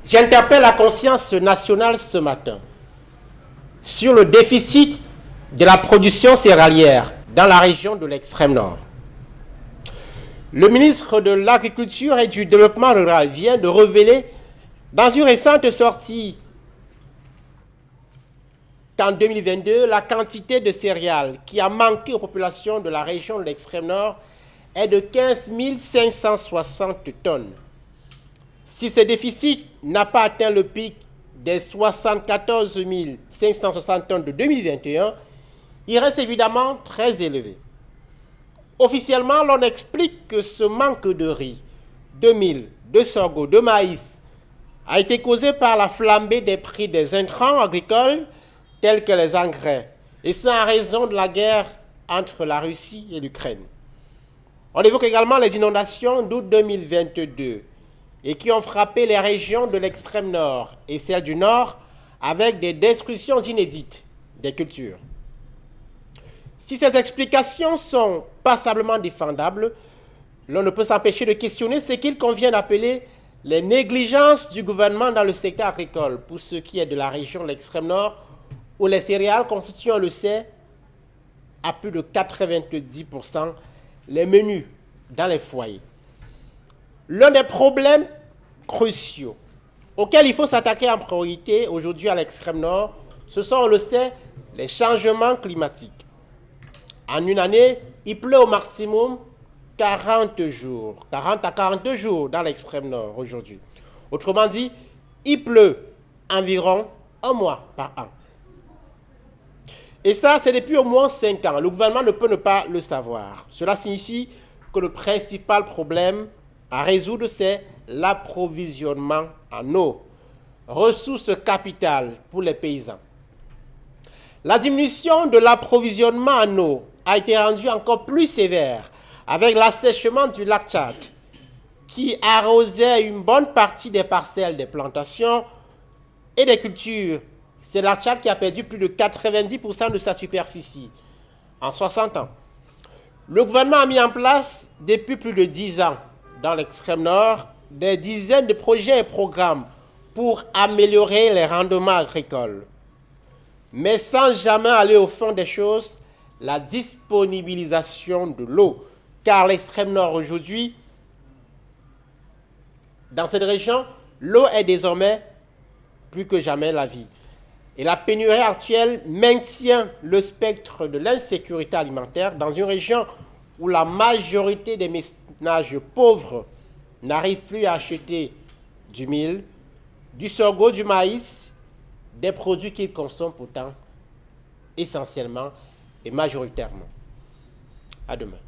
J'interpelle la conscience nationale ce matin sur le déficit de la production céréalière dans la région de l'extrême nord. Le ministre de l'Agriculture et du Développement rural vient de révéler dans une récente sortie qu'en 2022, la quantité de céréales qui a manqué aux populations de la région de l'extrême nord est de 15 560 tonnes. Si ce déficit n'a pas atteint le pic des 74 560 tonnes de 2021, il reste évidemment très élevé. Officiellement, l'on explique que ce manque de riz, de mil, de sorgho, de maïs a été causé par la flambée des prix des intrants agricoles tels que les engrais, et c'est en raison de la guerre entre la Russie et l'Ukraine. On évoque également les inondations d'août 2022 et qui ont frappé les régions de l'extrême nord et celles du nord avec des destructions inédites des cultures. Si ces explications sont passablement défendables, l'on ne peut s'empêcher de questionner ce qu'il convient d'appeler les négligences du gouvernement dans le secteur agricole pour ce qui est de la région de l'extrême nord où les céréales constituent, on le sait, à plus de 90% les menus dans les foyers. L'un des problèmes cruciaux auxquels il faut s'attaquer en priorité aujourd'hui à l'extrême nord, ce sont, on le sait, les changements climatiques. En une année, il pleut au maximum 40 à 42 jours dans l'extrême nord aujourd'hui. Autrement dit, il pleut environ un mois par an. Et ça, c'est depuis au moins 5 ans. Le gouvernement ne peut ne pas le savoir. Cela signifie que le principal problème à résoudre, c'est l'approvisionnement en eau, ressource capitale pour les paysans. La diminution de l'approvisionnement en eau a été rendue encore plus sévère avec l'assèchement du lac Tchad, qui arrosait une bonne partie des parcelles des plantations et des cultures. C'est le lac Tchad qui a perdu plus de 90% de sa superficie en 60 ans. Le gouvernement a mis en place depuis plus de 10 ans dans l'extrême nord des dizaines de projets et programmes pour améliorer les rendements agricoles. Mais sans jamais aller au fond des choses, la disponibilisation de l'eau, car l'extrême nord aujourd'hui, dans cette région, l'eau est désormais plus que jamais la vie. Et la pénurie actuelle maintient le spectre de l'insécurité alimentaire dans une région où la majorité des ménages pauvres n'arrivent plus à acheter du mil, du sorgho, du maïs, des produits qu'ils consomment pourtant essentiellement et majoritairement. À demain.